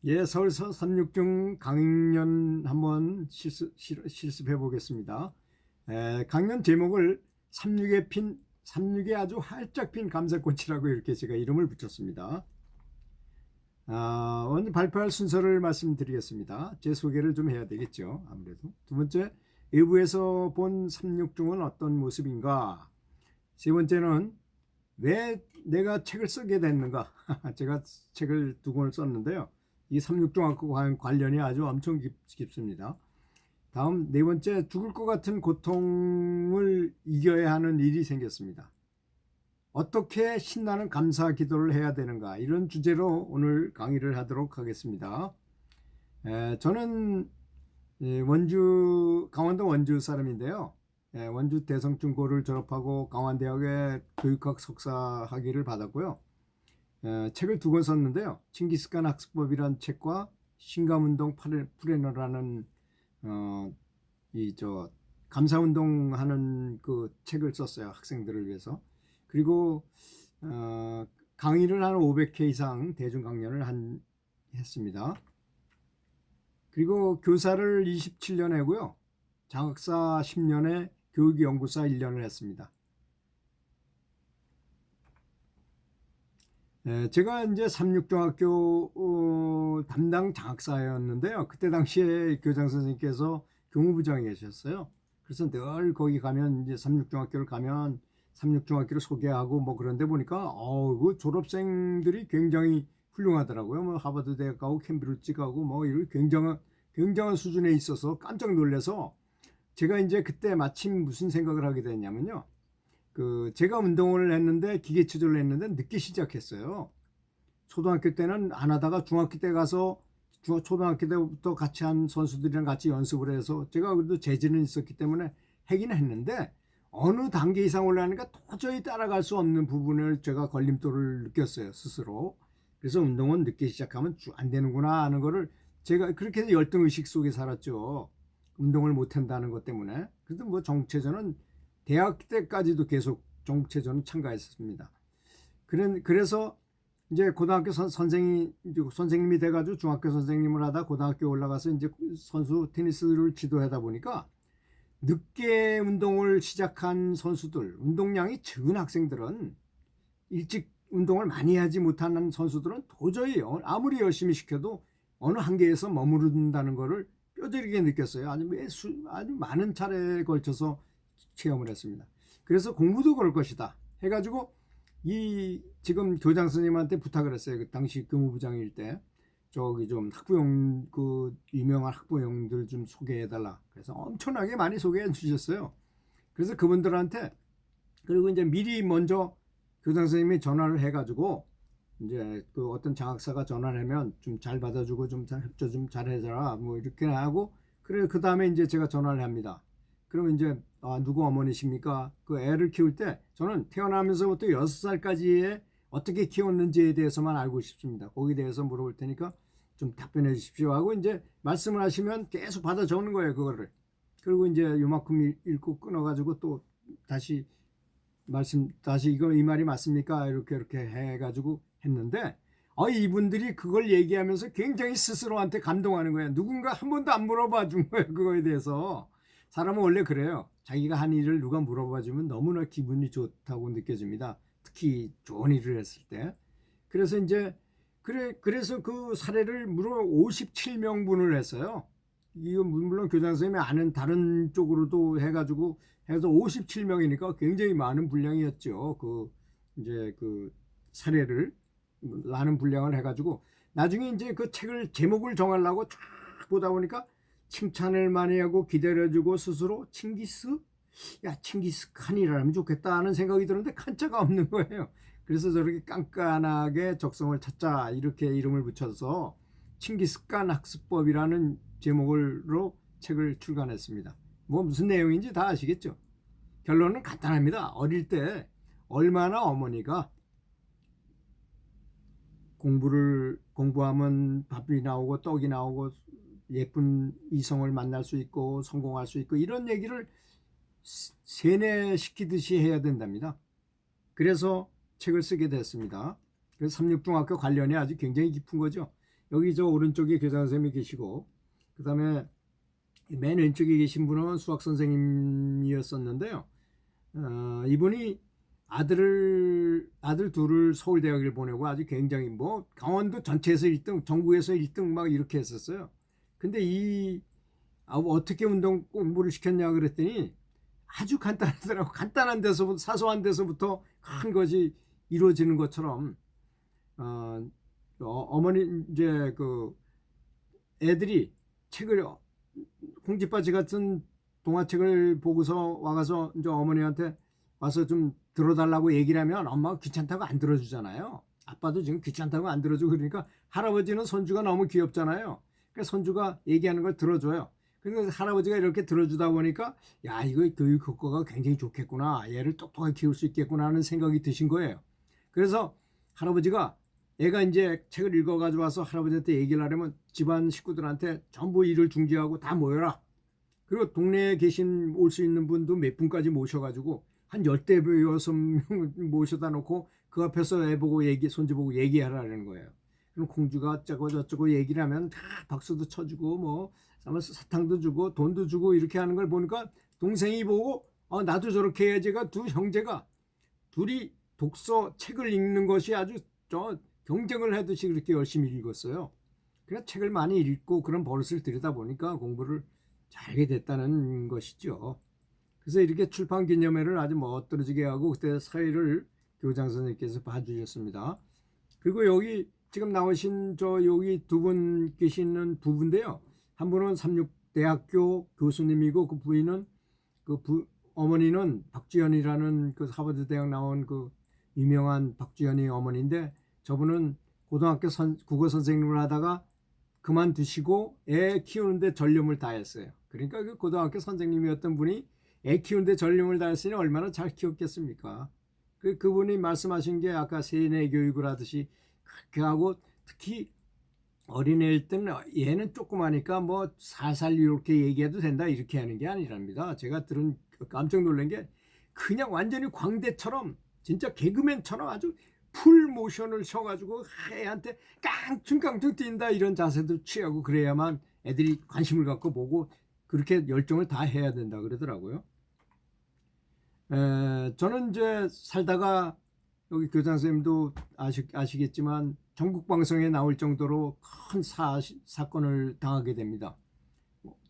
예, 서울서 36중 강연 한번 실습해 보겠습니다. 강연 제목을 36에 아주 활짝 핀 감사꽃이라고 이렇게 제가 이름을 붙였습니다. 먼저 발표할 순서를 말씀드리겠습니다. 제 소개를 좀 해야 되겠죠. 아무래도. 두 번째, 외부에서 본 36중은 어떤 모습인가? 세 번째는 왜 내가 책을 쓰게 됐는가? 제가 책을 두 권을 썼는데요. 이 삼육종하고 관련이 아주 엄청 깊습니다. 다음 네 번째, 죽을 것 같은 고통을 이겨야 하는 일이 생겼습니다. 어떻게 신나는 감사 기도를 해야 되는가? 이런 주제로 오늘 강의를 하도록 하겠습니다. 저는 강원도 원주 사람인데요. 원주 대성중고를 졸업하고 강원대학의 교육학 석사 학위를 받았고요. 책을 두 권 썼는데요. 칭기스칸 학습법이라는 책과 신감운동 프레너라는 감사운동하는 그 책을 썼어요. 학생들을 위해서. 그리고 강의를 한 500회 이상 대중 강연을 했습니다. 그리고 교사를 27년 하고요. 장학사 10년에 교육연구사 1년을 했습니다. 제가 이제 삼육중학교 담당 장학사였는데요. 그때 당시에 교장 선생님께서 교무부장에 계셨어요. 그래서 늘 거기 가면 이제 삼육중학교를 가면 삼육중학교를 소개하고 뭐 그런데 보니까 그 졸업생들이 굉장히 훌륭하더라고요. 뭐 하버드 대학 가고 캠브리지 가고 뭐 이런 굉장한 수준에 있어서 깜짝 놀라서 제가 이제 그때 마침 무슨 생각을 하게 됐냐면요. 제가 운동을 했는데 기계체조를 했는데 늦게 시작했어요. 초등학교 때는 안 하다가 중학교 때 가서 초등학교 때부터 같이 한 선수들이랑 같이 연습을 해서 제가 그래도 재질은 있었기 때문에 하긴 했는데 어느 단계 이상 올라가니까 도저히 따라갈 수 없는 부분을 제가 걸림돌을 느꼈어요, 스스로. 그래서 운동은 늦게 시작하면 안 되는구나 하는 거를 제가 그렇게 해서 열등의식 속에 살았죠. 운동을 못 한다는 것 때문에. 그래도 뭐 정체전은 대학 때까지도 계속 정체전은 참가했었습니다. 그래서 이제 고등학교 선생님이 돼가지고 중학교 선생님을 하다 고등학교 올라가서 이제 선수 테니스를 지도하다 보니까 늦게 운동을 시작한 선수들, 운동량이 적은 학생들은 일찍 운동을 많이 하지 못하는 선수들은 도저히 아무리 열심히 시켜도 어느 한계에서 머무른다는 것을 뼈저리게 느꼈어요. 아주 많은 차례에 걸쳐서 체험을 했습니다. 그래서 공부도 그럴 것이다 해가지고 지금 교장 선생님한테 부탁을 했어요. 그 당시 교무부장일 때 저기 좀 학부형 유명한 학부형들 좀 소개해달라. 그래서 엄청나게 많이 소개해 주셨어요. 그래서 그분들한테 그리고 이제 미리 먼저 교장 선생님이 전화를 해가지고 이제 어떤 장학사가 전화를 하면 좀 잘 받아주고 좀 협조 좀 잘해줘라 뭐 이렇게 하고 그래 그 다음에 이제 제가 전화를 합니다. 그러면 이제 누구 어머니십니까? 그 애를 키울 때 저는 태어나면서부터 6살까지의 어떻게 키웠는지에 대해서만 알고 싶습니다. 거기에 대해서 물어볼 테니까 좀 답변해 주십시오 하고 이제 말씀을 하시면 계속 받아 적는 거예요, 그거를. 그리고 이제 요만큼 읽고 끊어가지고 또 다시 다시 이 말이 맞습니까? 이렇게 해가지고 했는데, 이분들이 그걸 얘기하면서 굉장히 스스로한테 감동하는 거예요. 누군가 한 번도 안 물어봐 준 거예요, 그거에 대해서. 사람은 원래 그래요. 자기가 한 일을 누가 물어봐 주면 너무나 기분이 좋다고 느껴집니다. 특히 좋은 일을 했을 때. 그래서 이제, 그래서 그 사례를 무려 57명분을 했어요. 이거 물론 교장 선생님이 아는 다른 쪽으로도 해가지고 해서 57명이니까 굉장히 많은 분량이었죠. 이제 사례를 많은 분량을 해가지고 나중에 이제 그 책을 제목을 정하려고 쫙 보다 보니까 칭찬을 많이 하고 기다려주고 스스로 칭기스칸이라면 좋겠다 하는 생각이 드는데 칸자가 없는 거예요. 그래서 저렇게 깐깐하게 적성을 찾자 이렇게 이름을 붙여서 칭기스칸 학습법이라는 제목으로 책을 출간했습니다. 뭐 무슨 내용인지 다 아시겠죠? 결론은 간단합니다. 어릴 때 얼마나 어머니가 공부하면 밥이 나오고 떡이 나오고 예쁜 이성을 만날 수 있고 성공할 수 있고 이런 얘기를 세뇌시키듯이 해야 된답니다. 그래서 책을 쓰게 됐습니다. 그래서 삼육중학교 관련이 아주 굉장히 깊은 거죠. 여기 저 오른쪽에 교장 선생님이 계시고, 그 다음에 맨 왼쪽에 계신 분은 수학 선생님이었었는데요. 이분이 아들 둘을 서울대학을 보내고 아주 굉장히 뭐 강원도 전체에서 1등, 전국에서 1등 막 이렇게 했었어요. 근데 어떻게 운동 공부를 시켰냐 그랬더니 아주 간단하더라고. 간단한 데서부터, 사소한 데서부터 큰 것이 이루어지는 것처럼, 어머니 이제 그 애들이 책을, 콩쥐바지 같은 동화책을 보고서 와가서 이제 어머니한테 와서 좀 들어달라고 얘기를 하면 엄마가 귀찮다고 안 들어주잖아요. 아빠도 지금 귀찮다고 안 들어주고, 그러니까 할아버지는 손주가 너무 귀엽잖아요. 그러니까 손주가 얘기하는 걸 들어줘요. 그러니까 할아버지가 이렇게 들어주다 보니까 야, 이거 교육 효과가 굉장히 좋겠구나, 얘를 똑똑하게 키울 수 있겠구나 하는 생각이 드신 거예요. 그래서 할아버지가, 애가 이제 책을 읽어가지고 와서 할아버지한테 얘기를 하려면 집안 식구들한테 전부 일을 중지하고 다 모여라. 그리고 동네에 올 수 있는 분도 몇 분까지 모셔가지고 한 10대6명 모셔다 놓고 그 앞에서 애 보고 손주 보고 얘기하라는 거예요. 그럼 공주가 어쩌고 저쩌고 얘기를 하면 다 박수도 쳐주고 뭐 사탕도 주고 돈도 주고 이렇게 하는 걸 보니까 동생이 보고 나도 저렇게 해야지가, 두 형제가 둘이 책을 읽는 것이 아주 경쟁을 하듯이 그렇게 열심히 읽었어요. 그래서 책을 많이 읽고 그런 버릇을 들이다 보니까 공부를 잘하게 됐다는 것이죠. 그래서 이렇게 출판 기념회를 아주 멋들어지게 하고 그때 사회를 교장 선생님께서 봐주셨습니다. 그리고 여기 지금 나오신 여기 두 분 계시는 부부인데요. 한 분은 삼육대학교 교수님이고 그 부인은 어머니는 박주연이라는 그 하버드 대학 나온 그 유명한 박주연이 어머니인데, 저분은 고등학교 국어 선생님을 하다가 그만두시고 애 키우는데 전념을 다했어요. 그러니까 그 고등학교 선생님이었던 분이 애 키우는데 전념을 다했으니 얼마나 잘 키웠겠습니까? 그분이 말씀하신 게 아까 세뇌 교육을 하듯이 그렇게 하고, 특히 어린애일 때는 얘는 조그마니까 뭐 살살 이렇게 얘기해도 된다 이렇게 하는 게 아니랍니다. 제가 들은 깜짝 놀란 게 그냥 완전히 광대처럼 진짜 개그맨처럼 아주 풀 모션을 쳐가지고 애한테 깡충깡충 뛴다 이런 자세도 취하고 그래야만 애들이 관심을 갖고 보고 그렇게 열정을 다 해야 된다 그러더라고요. 저는 이제 살다가 여기 교장 선생님도 아시겠지만 전국 방송에 나올 정도로 큰 사건을 당하게 됩니다.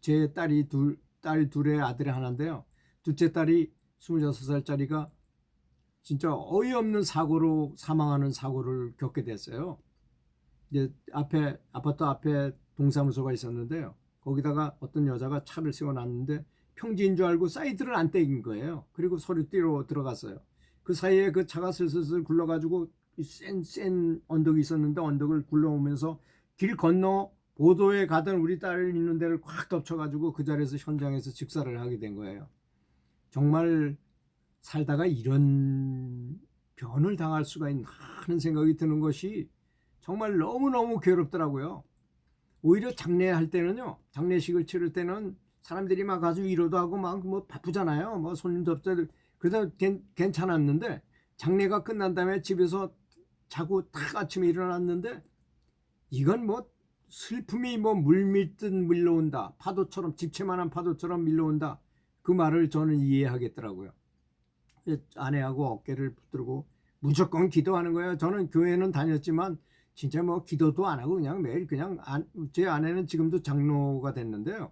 제 딸 둘의 아들이 하나인데요. 둘째 딸이 26살짜리가 진짜 어이없는 사고로 사망하는 사고를 겪게 됐어요. 이제 아파트 앞에 동사무소가 있었는데요. 거기다가 어떤 여자가 차를 세워놨는데 평지인 줄 알고 사이드를 안 떼긴 거예요. 그리고 소리띠로 들어갔어요. 그 사이에 그 차가 슬슬 굴러가지고 센 언덕이 있었는데 언덕을 굴러오면서 길 건너 보도에 가던 우리 딸 있는 데를 꽉 덮쳐가지고 그 자리에서 현장에서 직사를 하게 된 거예요. 정말 살다가 이런 변을 당할 수가 있나 하는 생각이 드는 것이 정말 너무너무 괴롭더라고요. 오히려 장례할 때는요, 장례식을 치를 때는 사람들이 막 아주 위로도 하고 막 뭐 바쁘잖아요. 뭐 손님도 없고. 그래서 괜찮았는데 장례가 끝난 다음에 집에서 자고 딱 아침에 일어났는데 이건 뭐 슬픔이 뭐 물밀듯 밀려온다. 파도처럼, 집채만한 파도처럼 밀려온다. 그 말을 저는 이해하겠더라고요. 아내하고 어깨를 붙들고 무조건 기도하는 거예요. 저는 교회는 다녔지만 진짜 뭐 기도도 안 하고 그냥 매일 그냥 제 아내는 지금도 장로가 됐는데요.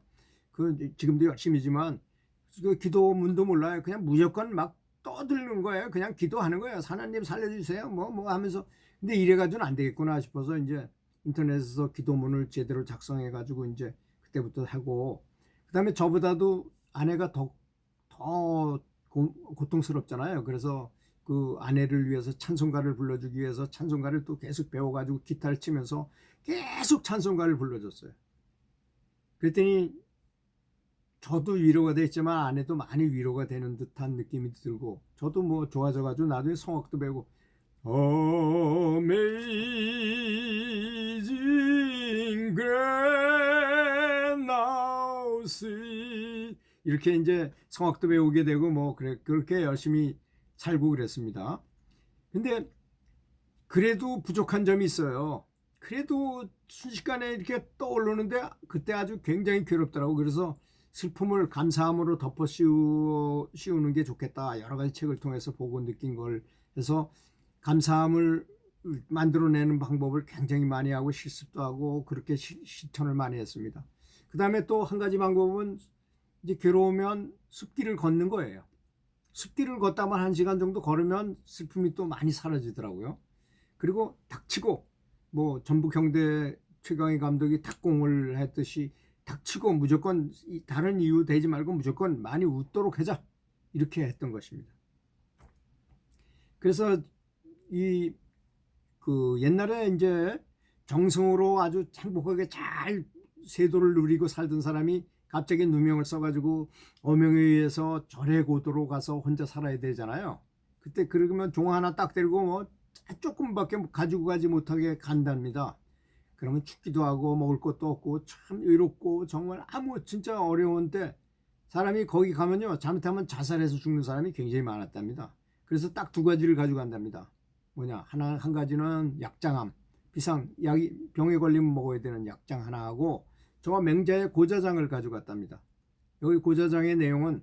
지금도 열심히지만 그 기도문도 몰라요. 그냥 무조건 막 떠드는 거예요. 그냥 기도하는 거예요. 하나님 살려주세요. 뭐 하면서. 근데 이래가지고는 안 되겠구나 싶어서 이제 인터넷에서 기도문을 제대로 작성해가지고 이제 그때부터 하고, 그다음에 저보다도 아내가 더 고통스럽잖아요. 그래서 그 아내를 위해서 찬송가를 불러주기 위해서 찬송가를 또 계속 배워가지고 기타를 치면서 계속 찬송가를 불러줬어요. 그랬더니 저도 위로가 됐지만 아내도 많이 위로가 되는 듯한 느낌이 들고, 저도 뭐 좋아져가지고 나중에 성악도 배우고 Amazing Grace Now See 이렇게 이제 성악도 배우게 되고 뭐 그렇게 열심히 살고 그랬습니다. 근데 그래도 부족한 점이 있어요. 그래도 순식간에 이렇게 떠오르는데 그때 아주 굉장히 괴롭더라고. 그래서 슬픔을 감사함으로 덮어 씌우는 게 좋겠다. 여러 가지 책을 통해서 보고 느낀 걸 해서 감사함을 만들어내는 방법을 굉장히 많이 하고 실습도 하고 그렇게 실천을 많이 했습니다. 그 다음에 또 한 가지 방법은 이제 괴로우면 숲길을 걷는 거예요. 숲길을 걷다만 1시간 정도 걸으면 슬픔이 또 많이 사라지더라고요. 그리고 닥치고 뭐 전북 형대 최강희 감독이 탁공을 했듯이 닥치고 무조건 다른 이유 되지 말고 무조건 많이 웃도록 하자 이렇게 했던 것입니다. 그래서 이 그 옛날에 이제 정성으로 아주 행복하게 잘 세도를 누리고 살던 사람이 갑자기 누명을 써가지고 어명에 의해서 절의 고도로 가서 혼자 살아야 되잖아요. 그때 그러면 종 하나 딱 들고 뭐 조금밖에 가지고 가지 못하게 간답니다. 그러면 춥기도 하고 먹을 것도 없고 참 외롭고 정말 아무 진짜 어려운 때 사람이 거기 가면요 잘못하면 자살해서 죽는 사람이 굉장히 많았답니다. 그래서 딱 2가지를 가지고 간답니다. 뭐냐 한 가지는 약장암 비상 약이 병에 걸리면 먹어야 되는 약장 하나 하고 저 맹자의 고자장을 가져갔답니다. 여기 고자장의 내용은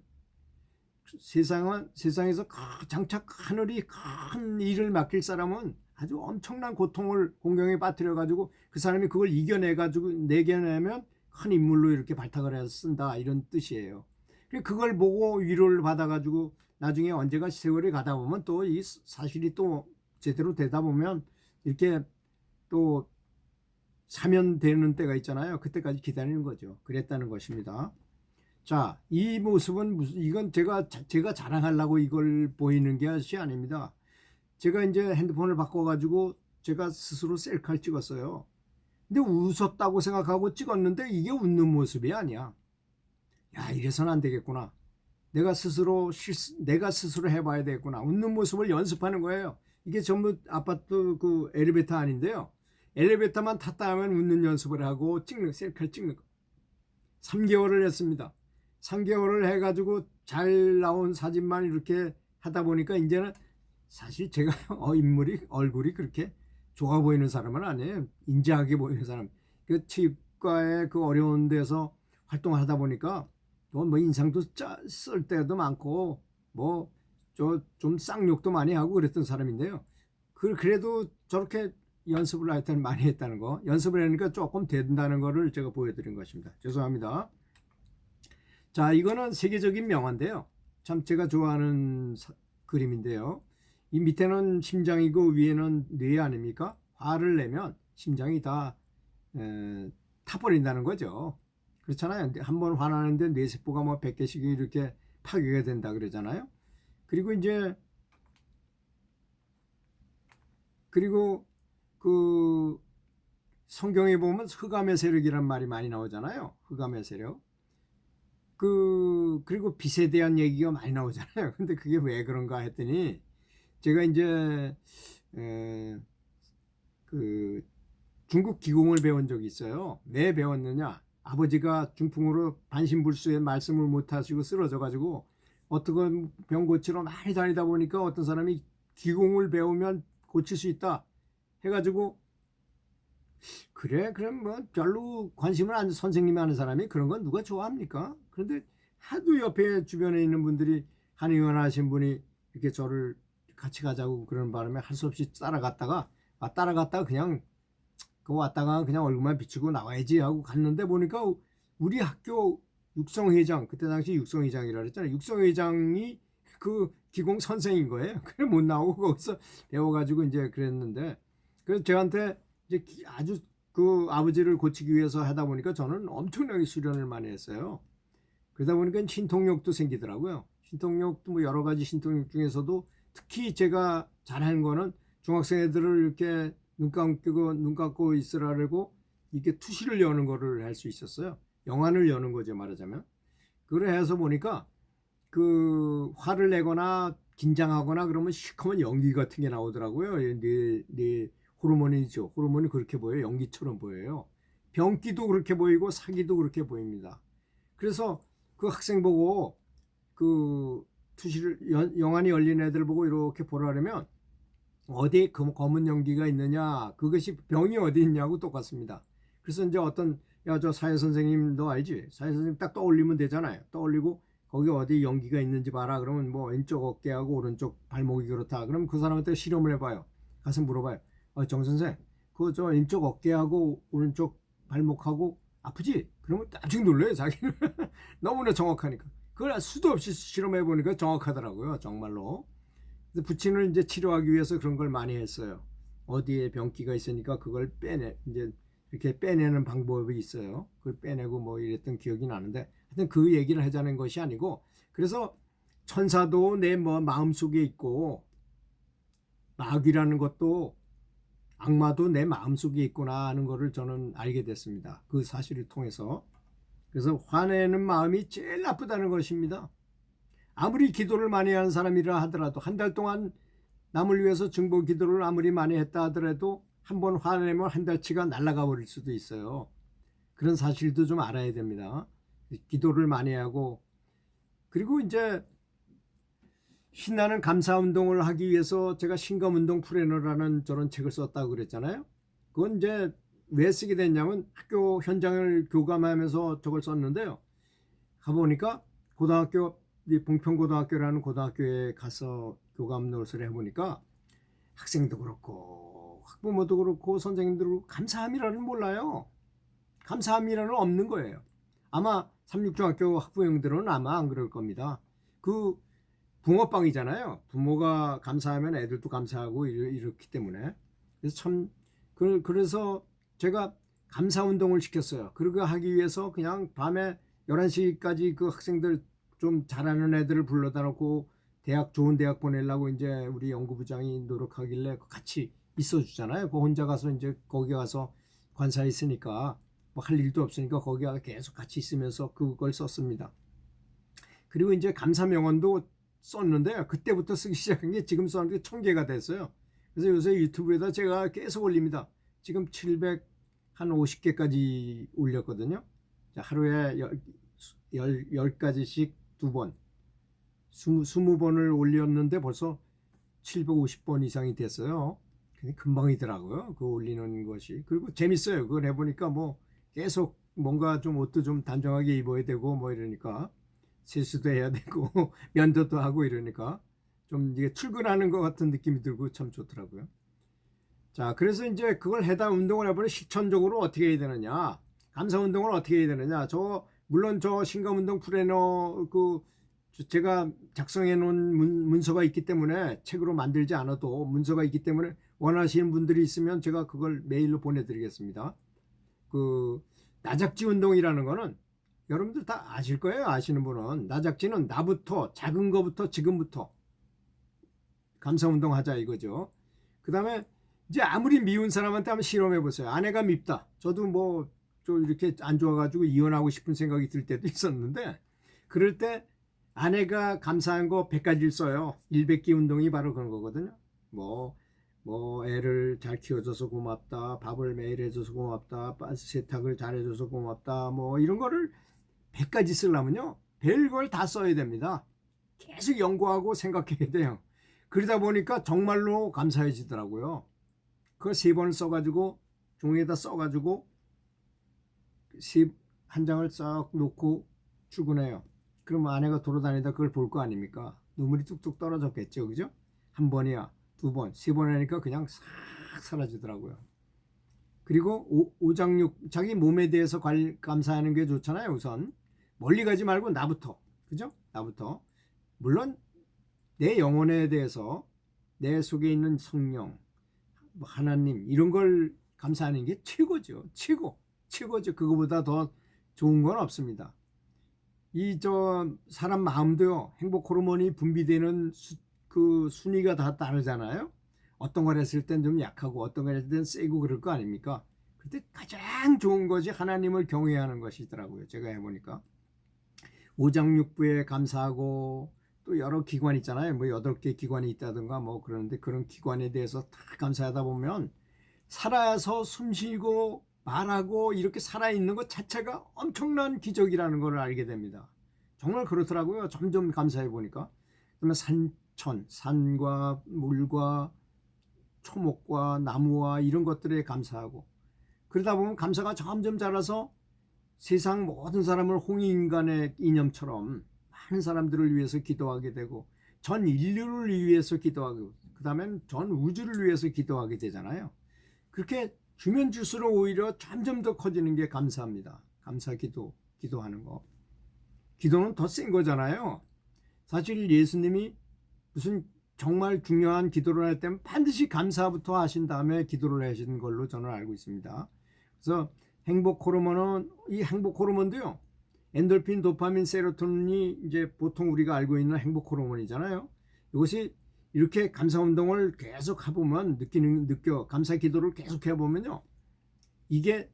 세상에서 장차 하늘이 큰 일을 맡길 사람은 아주 엄청난 고통을 공경에 빠뜨려 가지고 그 사람이 그걸 이겨내 가지고 내겨내면 큰 인물로 이렇게 발탁을 해서 쓴다 이런 뜻이에요. 그걸 보고 위로를 받아 가지고 나중에 언제가 세월이 가다 보면 또 이 사실이 또 제대로 되다 보면 이렇게 또 사면되는 때가 있잖아요. 그때까지 기다리는 거죠. 그랬다는 것입니다. 자, 이 모습은 이건 제가 자랑하려고 이걸 보이는 것이 아닙니다. 제가 이제 핸드폰을 바꿔가지고 제가 스스로 셀카를 찍었어요. 근데 웃었다고 생각하고 찍었는데 이게 웃는 모습이 아니야. 야, 이래서는 안 되겠구나. 내가 스스로 해봐야 되겠구나. 웃는 모습을 연습하는 거예요. 이게 전부 아파트 그 엘리베이터 아닌데요. 엘리베이터만 탔다 하면 웃는 연습을 하고 셀카를 찍는 거. 3개월을 했습니다. 3개월을 해가지고 잘 나온 사진만 이렇게 하다 보니까 이제는 사실 제가 얼굴이 그렇게 좋아 보이는 사람은 아니에요. 인자하게 보이는 사람. 그 치과에 그 어려운 데서 활동을 하다 보니까 뭐 인상도 쓸 때도 많고 뭐 좀 쌍욕도 많이 하고 그랬던 사람인데요. 그래도 저렇게 연습을 하여튼 많이 했다는 거, 연습을 하니까 조금 된다는 거를 제가 보여드린 것입니다. 죄송합니다. 자, 이거는 세계적인 명화인데요. 참 제가 좋아하는 그림인데요. 이 밑에는 심장이고 위에는 뇌 아닙니까? 화를 내면 심장이 다 타버린다는 거죠. 그렇잖아요. 한번 화나는데 뇌세포가 뭐 100개씩 이렇게 파괴가 된다 그러잖아요. 그리고 그 성경에 보면 흑암의 세력이란 말이 많이 나오잖아요. 흑암의 세력. 그리고 빛에 대한 얘기가 많이 나오잖아요. 근데 그게 왜 그런가 했더니 제가 이제 그 중국 기공을 배운 적이 있어요. 왜 배웠느냐? 아버지가 중풍으로 반신불수에 말씀을 못 하시고 쓰러져 가지고 어떻게 병 고치러 많이 다니다 보니까 어떤 사람이 기공을 배우면 고칠 수 있다 해 가지고 그래 그럼 뭐 별로 관심을 안 선생님이 하는 사람이 그런 건 누가 좋아합니까? 그런데 하도 옆에 주변에 있는 분들이 한의원 하신 분이 이렇게 저를 같이 가자고 그러는 바람에 할 수 없이 따라갔다가 그냥 그 왔다가 그냥 얼굴만 비추고 나와야지 하고 갔는데 보니까 우리 학교 육성회장, 그때 당시 육성회장이라 그랬잖아요. 육성회장이 그 기공 선생인 거예요. 그래 못 나오고 거기서 배워가지고 이제 그랬는데 그래서 저한테 이제 아주 그 아버지를 고치기 위해서 하다 보니까 저는 엄청나게 수련을 많이 했어요. 그러다 보니까 신통력도 생기더라고요. 신통력도 뭐 여러 가지 신통력 중에서도 특히 제가 잘하는 거는 중학생 애들을 이렇게 눈 감고 있으라고 이렇게 투시를 여는 거를 할 수 있었어요. 영안을 여는 거죠, 말하자면. 그걸 해서 보니까 그 화를 내거나 긴장하거나 그러면 시커먼 연기 같은 게 나오더라고요. 네 호르몬이죠. 호르몬이 그렇게 보여요. 연기처럼 보여요. 병기도 그렇게 보이고 사기도 그렇게 보입니다. 그래서 그 학생 보고 그 투시를 영안이 열린 애들 보고 이렇게 보라면 어디에 검은 연기가 있느냐, 그것이 병이 어디 있냐고 똑같습니다. 그래서 이제 어떤, 야, 저 사회 선생님 너 알지? 사회 선생님 딱 떠올리면 되잖아요. 떠올리고 거기 어디 연기가 있는지 봐라. 그러면 뭐 왼쪽 어깨하고 오른쪽 발목이 그렇다. 그럼 그 사람한테 실험을 해봐요. 가서 물어봐요. 정 선생, 그 저 왼쪽 어깨하고 오른쪽 발목하고 아프지? 그러면 깜짝 놀래요, 자기는. 너무나 정확하니까. 그걸 수도 없이 실험해 보니까 정확하더라고요, 정말로. 부친을 이제 치료하기 위해서 그런 걸 많이 했어요. 어디에 병기가 있으니까 그걸 이제 이렇게 빼내는 방법이 있어요. 그걸 빼내고 뭐 이랬던 기억이 나는데, 하여튼 그 얘기를 하자는 것이 아니고, 그래서 천사도 내 뭐 마음속에 있고, 마귀라는 것도, 악마도 내 마음속에 있구나 하는 것을 저는 알게 됐습니다. 그 사실을 통해서. 그래서 화내는 마음이 제일 나쁘다는 것입니다. 아무리 기도를 많이 하는 사람이라 하더라도, 한 달 동안 남을 위해서 중보 기도를 아무리 많이 했다 하더라도 한 번 화내면 한 달치가 날아가 버릴 수도 있어요. 그런 사실도 좀 알아야 됩니다. 기도를 많이 하고, 그리고 이제 신나는 감사운동을 하기 위해서 제가 신감운동 플래너라는 저런 책을 썼다고 그랬잖아요. 그건 이제 왜 쓰게 됐냐면 학교 현장을 교감하면서 저걸 썼는데요. 가보니까 고등학교, 봉평고등학교라는 고등학교에 가서 교감 노릇을 해보니까 학생도 그렇고 학부모도 그렇고 선생님도 그렇고 감사함이라는 몰라요. 감사함이라는 없는 거예요. 아마 삼육중학교 학부형들은 아마 안 그럴 겁니다. 그 붕어빵이잖아요. 부모가 감사하면 애들도 감사하고 이렇기 때문에. 그래서 참, 그래서 제가 감사 운동을 시켰어요. 그러고 하기 위해서 그냥 밤에 11시까지 그 학생들 좀 잘하는 애들을 불러다 놓고 좋은 대학 보내려고 이제 우리 연구부장이 노력하길래 같이 있어 주잖아요. 그 혼자 가서 이제 거기 가서 관사에 있으니까 뭐 할 일도 없으니까 거기 가서 계속 같이 있으면서 그걸 썼습니다. 그리고 이제 감사 명언도 썼는데요. 그때부터 쓰기 시작한 게 지금 써는 게 1000개가 됐어요. 그래서 요새 유튜브에다 제가 계속 올립니다. 지금 750개까지 올렸거든요. 하루에 10가지씩 2번, 20번을 올렸는데 벌써 750번 이상이 됐어요. 금방이더라고요. 그 올리는 것이. 그리고 재밌어요. 그걸 해보니까 뭐 계속 뭔가 좀 옷도 좀 단정하게 입어야 되고 뭐 이러니까 세수도 해야 되고 면도도 하고 이러니까 좀 이게 출근하는 것 같은 느낌이 들고 참 좋더라고요. 자, 그래서 이제 그걸 해다 운동을 해보니 실천적으로 어떻게 해야 되느냐, 감사 운동을 어떻게 해야 되느냐. 물론 저 신감운동 플래너 제가 작성해 놓은 문서가 있기 때문에 책으로 만들지 않아도 문서가 있기 때문에 원하시는 분들이 있으면 제가 그걸 메일로 보내드리겠습니다. 그 나작지 운동이라는 거는 여러분들 다 아실 거예요. 아시는 분은 나작지는 나부터, 작은 거부터, 지금부터 감사운동 하자 이거죠. 그 다음에 이제 아무리 미운 사람한테 한번 실험해 보세요. 아내가 밉다. 저도 뭐 좀 이렇게 안 좋아가지고 이혼하고 싶은 생각이 들 때도 있었는데, 그럴 때 아내가 감사한 거 100가지를 써요. 일백기 운동이 바로 그런 거거든요. 뭐 애를 잘 키워줘서 고맙다, 밥을 매일 해줘서 고맙다, 세탁을 잘 해줘서 고맙다, 뭐 이런 거를 100가지 쓰려면요 별걸 다 써야 됩니다. 계속 연구하고 생각해야 돼요. 그러다 보니까 정말로 감사해지더라고요. 그거 3번을 써가지고 종이에다 써가지고 한 장을 싹 놓고 출근해요. 그러면 아내가 돌아다니다 그걸 볼 거 아닙니까? 눈물이 뚝뚝 떨어졌겠죠, 그죠? 한 번이야, 2번, 3번 하니까 그냥 싹 사라지더라고요. 그리고 오장육, 자기 몸에 대해서 감사하는 게 좋잖아요. 우선 멀리 가지 말고 나부터, 그죠? 나부터. 물론 내 영혼에 대해서, 내 속에 있는 성령, 하나님, 이런 걸 감사하는 게 최고죠. 최고죠. 그거보다 더 좋은 건 없습니다. 사람 마음도요, 행복 호르몬이 분비되는 그 순위가 다 다르잖아요. 어떤 걸 했을 땐 좀 약하고 어떤 걸 했을 땐 세고 그럴 거 아닙니까? 그때 가장 좋은 것이 하나님을 경외하는 것이더라고요. 제가 해보니까 오장육부에 감사하고, 또 여러 기관 있잖아요. 뭐 8개 기관이 있다든가 뭐 그러는데, 그런 기관에 대해서 다 감사하다 보면 살아서 숨쉬고 말하고 이렇게 살아있는 것 자체가 엄청난 기적이라는 걸 알게 됩니다. 정말 그렇더라고요. 점점 감사해 보니까. 그러면 산과 물과 초목과 나무와 이런 것들에 감사하고, 그러다 보면 감사가 점점 자라서 세상 모든 사람을 홍익인간의 이념처럼 많은 사람들을 위해서 기도하게 되고, 전 인류를 위해서 기도하고, 그 다음엔 전 우주를 위해서 기도하게 되잖아요. 그렇게 주면 줄수록 오히려 점점 더 커지는 게 감사합니다. 감사 기도하는 거. 기도는 더 센 거잖아요. 사실 예수님이 무슨 정말 중요한 기도를 할 때는 반드시 감사부터 하신 다음에 기도를 하신 걸로 저는 알고 있습니다. 그래서 행복 호르몬은, 이 행복 호르몬도요, 엔돌핀, 도파민, 세로토닌이 이제 보통 우리가 알고 있는 행복 호르몬이잖아요. 이것이 이렇게 감사 운동을 계속 해보면 감사 기도를 계속 해보면요, 이게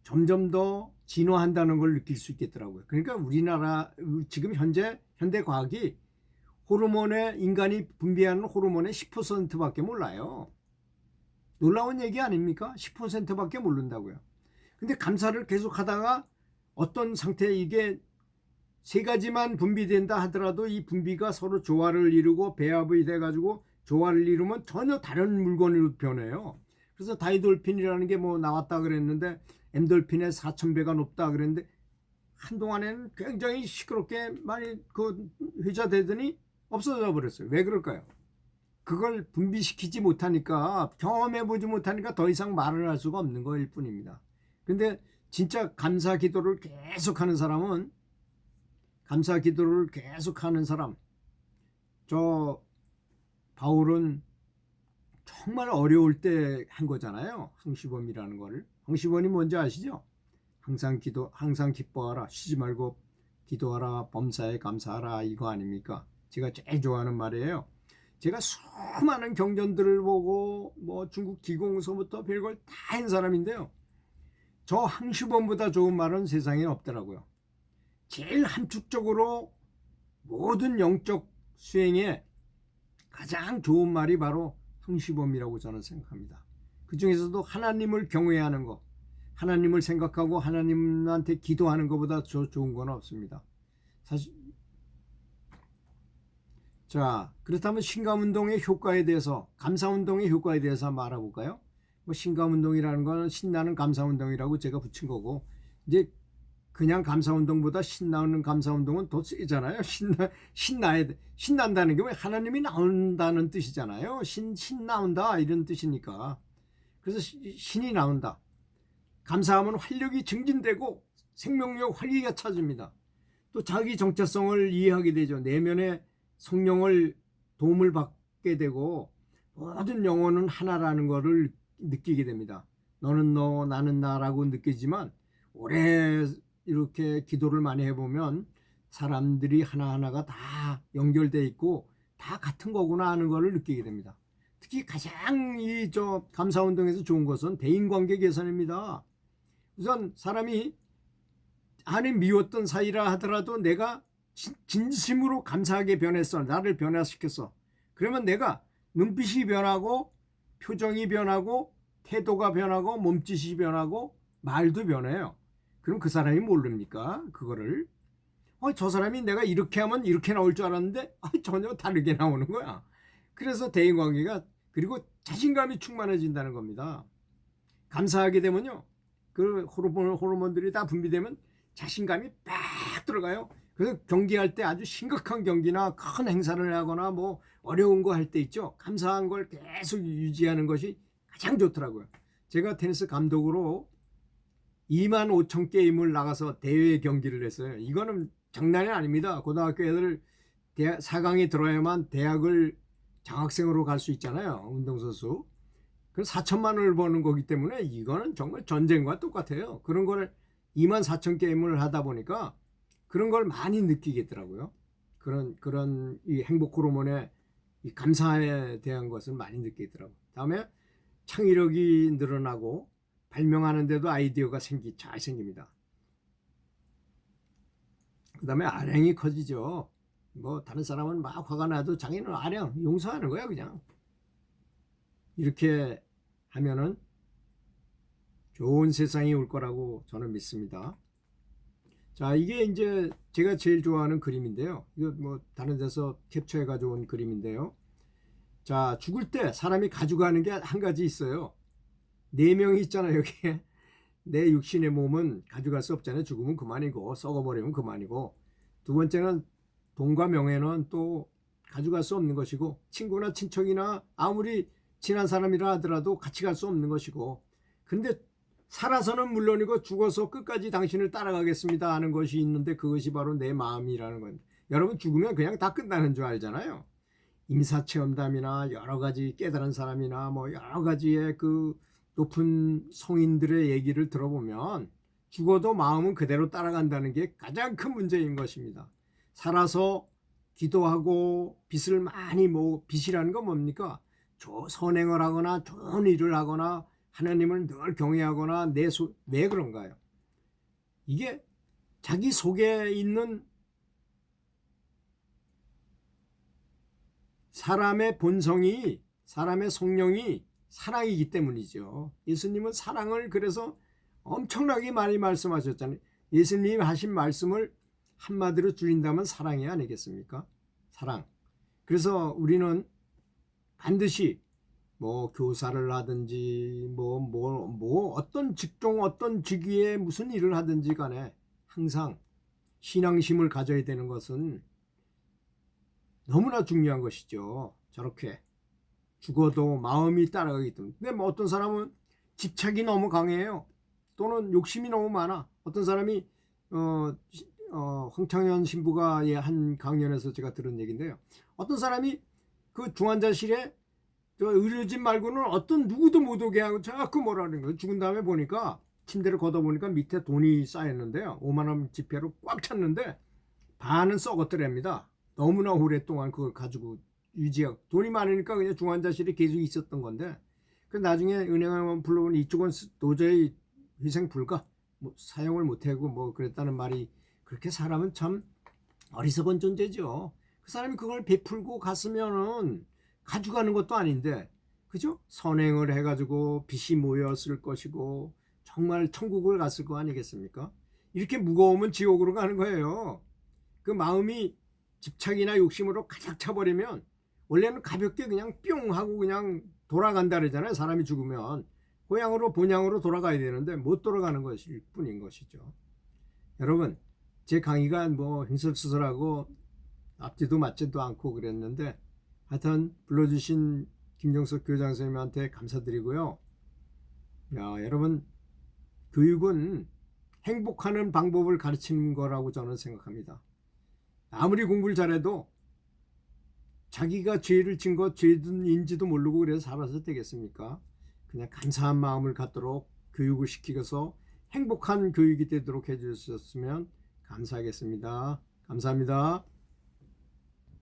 점점 더 진화한다는 걸 느낄 수 있겠더라고요. 그러니까 우리나라 지금 현재 현대 과학이 인간이 분비하는 호르몬의 10%밖에 몰라요. 놀라운 얘기 아닙니까? 10%밖에 모른다고요. 근데 감사를 계속 하다가 어떤 상태에 이게 세 가지만 분비된다 하더라도 이 분비가 서로 조화를 이루고 배합이 돼가지고 조화를 이루면 전혀 다른 물건으로 변해요. 그래서 다이돌핀이라는 게 뭐 나왔다 그랬는데, 엔돌핀의 4000배가 높다 그랬는데, 한동안에는 굉장히 시끄럽게 많이 그 회자되더니 없어져 버렸어요. 왜 그럴까요? 그걸 분비시키지 못하니까, 경험해보지 못하니까 더 이상 말을 할 수가 없는 거일 뿐입니다. 근데 진짜 감사 기도를 계속하는 사람은, 감사 기도를 계속하는 사람, 저 바울은 정말 어려울 때 한 거잖아요. 항시범이라는 거를. 항시범이 뭔지 아시죠? 항상 기뻐하라, 쉬지 말고 기도하라, 범사에 감사하라, 이거 아닙니까? 제가 제일 좋아하는 말이에요. 제가 수많은 경전들을 보고 뭐 중국 기공서부터 별걸 다 한 사람인데요, 저 항시범보다 좋은 말은 세상에 없더라고요. 제일 함축적으로 모든 영적 수행에 가장 좋은 말이 바로 항시범이라고 저는 생각합니다. 그 중에서도 하나님을 경외하는 것, 하나님을 생각하고 하나님한테 기도하는 것보다 좋은 건 없습니다. 사실. 자, 그렇다면 신감운동의 효과에 대해서, 감사운동의 효과에 대해서 한번 알아볼까요? 뭐 신감운동이라는 건 신나는 감사운동이라고 제가 붙인 거고, 이제 그냥 감사운동보다 신나는 감사운동은 더 세잖아요. 신난다는 게 왜 하나님이 나온다는 뜻이잖아요. 신 나온다 이런 뜻이니까. 그래서 신이 나온다. 감사하면 활력이 증진되고 생명력, 활기가 찾습니다. 또 자기 정체성을 이해하게 되죠. 내면의 성령을 도움을 받게 되고 모든 영혼은 하나라는 것을 느끼게 됩니다. 너는 너, 나는 나라고 느끼지만 오래 이렇게 기도를 많이 해보면 사람들이 하나하나가 다 연결되어 있고 다 같은 거구나 하는 것을 느끼게 됩니다. 특히 가장 감사운동에서 좋은 것은 대인관계 개선입니다. 우선 사람이 안에 미웠던 사이라 하더라도 내가 진심으로 감사하게 변했어, 나를 변화시켰어, 그러면 내가 눈빛이 변하고 표정이 변하고 태도가 변하고 몸짓이 변하고 말도 변해요. 그럼 그 사람이 모릅니까? 그거를 저 사람이 내가 이렇게 하면 이렇게 나올 줄 알았는데 전혀 다르게 나오는 거야. 그래서 대인관계가, 그리고 자신감이 충만해진다는 겁니다. 감사하게 되면요, 그 호르몬들이 다 분비되면 자신감이 빡 들어가요. 그래서 경기할 때 아주 심각한 경기나 큰 행사를 하거나 뭐 어려운 거 할 때 있죠, 감사한 걸 계속 유지하는 것이 가장 좋더라고요. 제가 테니스 감독으로 25,000 게임을 나가서 대회 경기를 했어요. 이거는 장난이 아닙니다. 고등학교 애들 4강에 들어야만 대학을 장학생으로 갈 수 있잖아요, 운동선수. 그 4천만 원을 버는 거기 때문에 이거는 정말 전쟁과 똑같아요. 그런 걸 24,000 게임을 하다 보니까 그런 걸 많이 느끼겠더라고요. 그런 이 행복 호르몬의 이 감사에 대한 것을 많이 느끼더라고요. 다음에 창의력이 늘어나고 발명하는 데도 아이디어가 잘 생깁니다. 그 다음에 아량이 커지죠. 뭐 다른 사람은 막 화가 나도 자기는 아량 용서하는 거야 그냥. 이렇게 하면은 좋은 세상이 올 거라고 저는 믿습니다. 자, 이게 이제 제가 제일 좋아하는 그림인데요. 이거 뭐 다른 데서 캡처해 가져온 그림인데요. 자, 죽을 때 사람이 가져가는 게 한 가지 있어요. 네 명이 있잖아요, 여기에. 내 육신의 몸은 가져갈 수 없잖아요. 죽으면 그만이고 썩어버리면 그만이고. 두 번째는 돈과 명예는 또 가져갈 수 없는 것이고, 친구나 친척이나 아무리 친한 사람이라 하더라도 같이 갈 수 없는 것이고. 근데 살아서는 물론이고 죽어서 끝까지 당신을 따라가겠습니다 하는 것이 있는데, 그것이 바로 내 마음이라는 겁니다. 여러분, 죽으면 그냥 다 끝나는 줄 알잖아요. 임사체험담이나 여러 가지 깨달은 사람이나 뭐 여러 가지의 그 높은 성인들의 얘기를 들어보면 죽어도 마음은 그대로 따라간다는 게 가장 큰 문제인 것입니다. 살아서 기도하고 빚을 많이 빚이라는 건 뭡니까? 선행을 하거나 좋은 일을 하거나 하나님을 늘 경외하거나 왜 그런가요? 이게 자기 속에 있는 사람의 본성이, 사람의 성령이 사랑이기 때문이죠. 예수님은 사랑을 그래서 엄청나게 많이 말씀하셨잖아요. 예수님이 하신 말씀을 한마디로 줄인다면 사랑이 아니겠습니까? 사랑. 그래서 우리는 반드시 뭐 교사를 하든지 어떤 직종 어떤 직위에 무슨 일을 하든지 간에 항상 신앙심을 가져야 되는 것은 너무나 중요한 것이죠. 저렇게 죽어도 마음이 따라가기 때문에. 근데 뭐 어떤 사람은 집착이 너무 강해요. 또는 욕심이 너무 많아. 어떤 사람이 황창현 신부가 한 강연에서 제가 들은 얘기인데요. 어떤 사람이 그 중환자실에 의료진 말고는 어떤 누구도 못 오게 하고 자꾸 뭐라는 거예요. 죽은 다음에 보니까 침대를 걷어보니까 밑에 돈이 쌓였는데요. 5만 원 지폐로 꽉 찼는데 반은 썩었더랍니다. 너무나 오랫동안 그걸 가지고 유지하고 돈이 많으니까 그냥 중환자실에 계속 있었던 건데, 그 나중에 은행을 불러보니 이쪽은 도저히 희생 불가, 사용을 못하고 그랬다는 말이. 그렇게 사람은 참 어리석은 존재죠. 그 사람이 그걸 베풀고 갔으면은 가져가는 것도 아닌데, 그죠? 선행을 해가지고 빚이 모였을 것이고 정말 천국을 갔을 거 아니겠습니까? 이렇게 무거우면 지옥으로 가는 거예요. 그 마음이 집착이나 욕심으로 가득 차버리면 원래는 가볍게 그냥 뿅 하고 그냥 돌아간다 그러잖아요. 사람이 죽으면 본향으로 돌아가야 되는데 못 돌아가는 것일 뿐인 것이죠. 여러분, 제 강의가 횡설수설하고 앞뒤도 맞지도 않고 그랬는데, 하여튼 불러주신 김정석 교장 선생님한테 감사드리고요. 여러분, 교육은 행복하는 방법을 가르치는 거라고 저는 생각합니다. 아무리 공부를 잘해도 자기가 죄를 진 것 죄인지도 모르고 그래서 살아서 되겠습니까? 그냥 감사한 마음을 갖도록 교육을 시키고서 행복한 교육이 되도록 해주셨으면 감사하겠습니다. 감사합니다.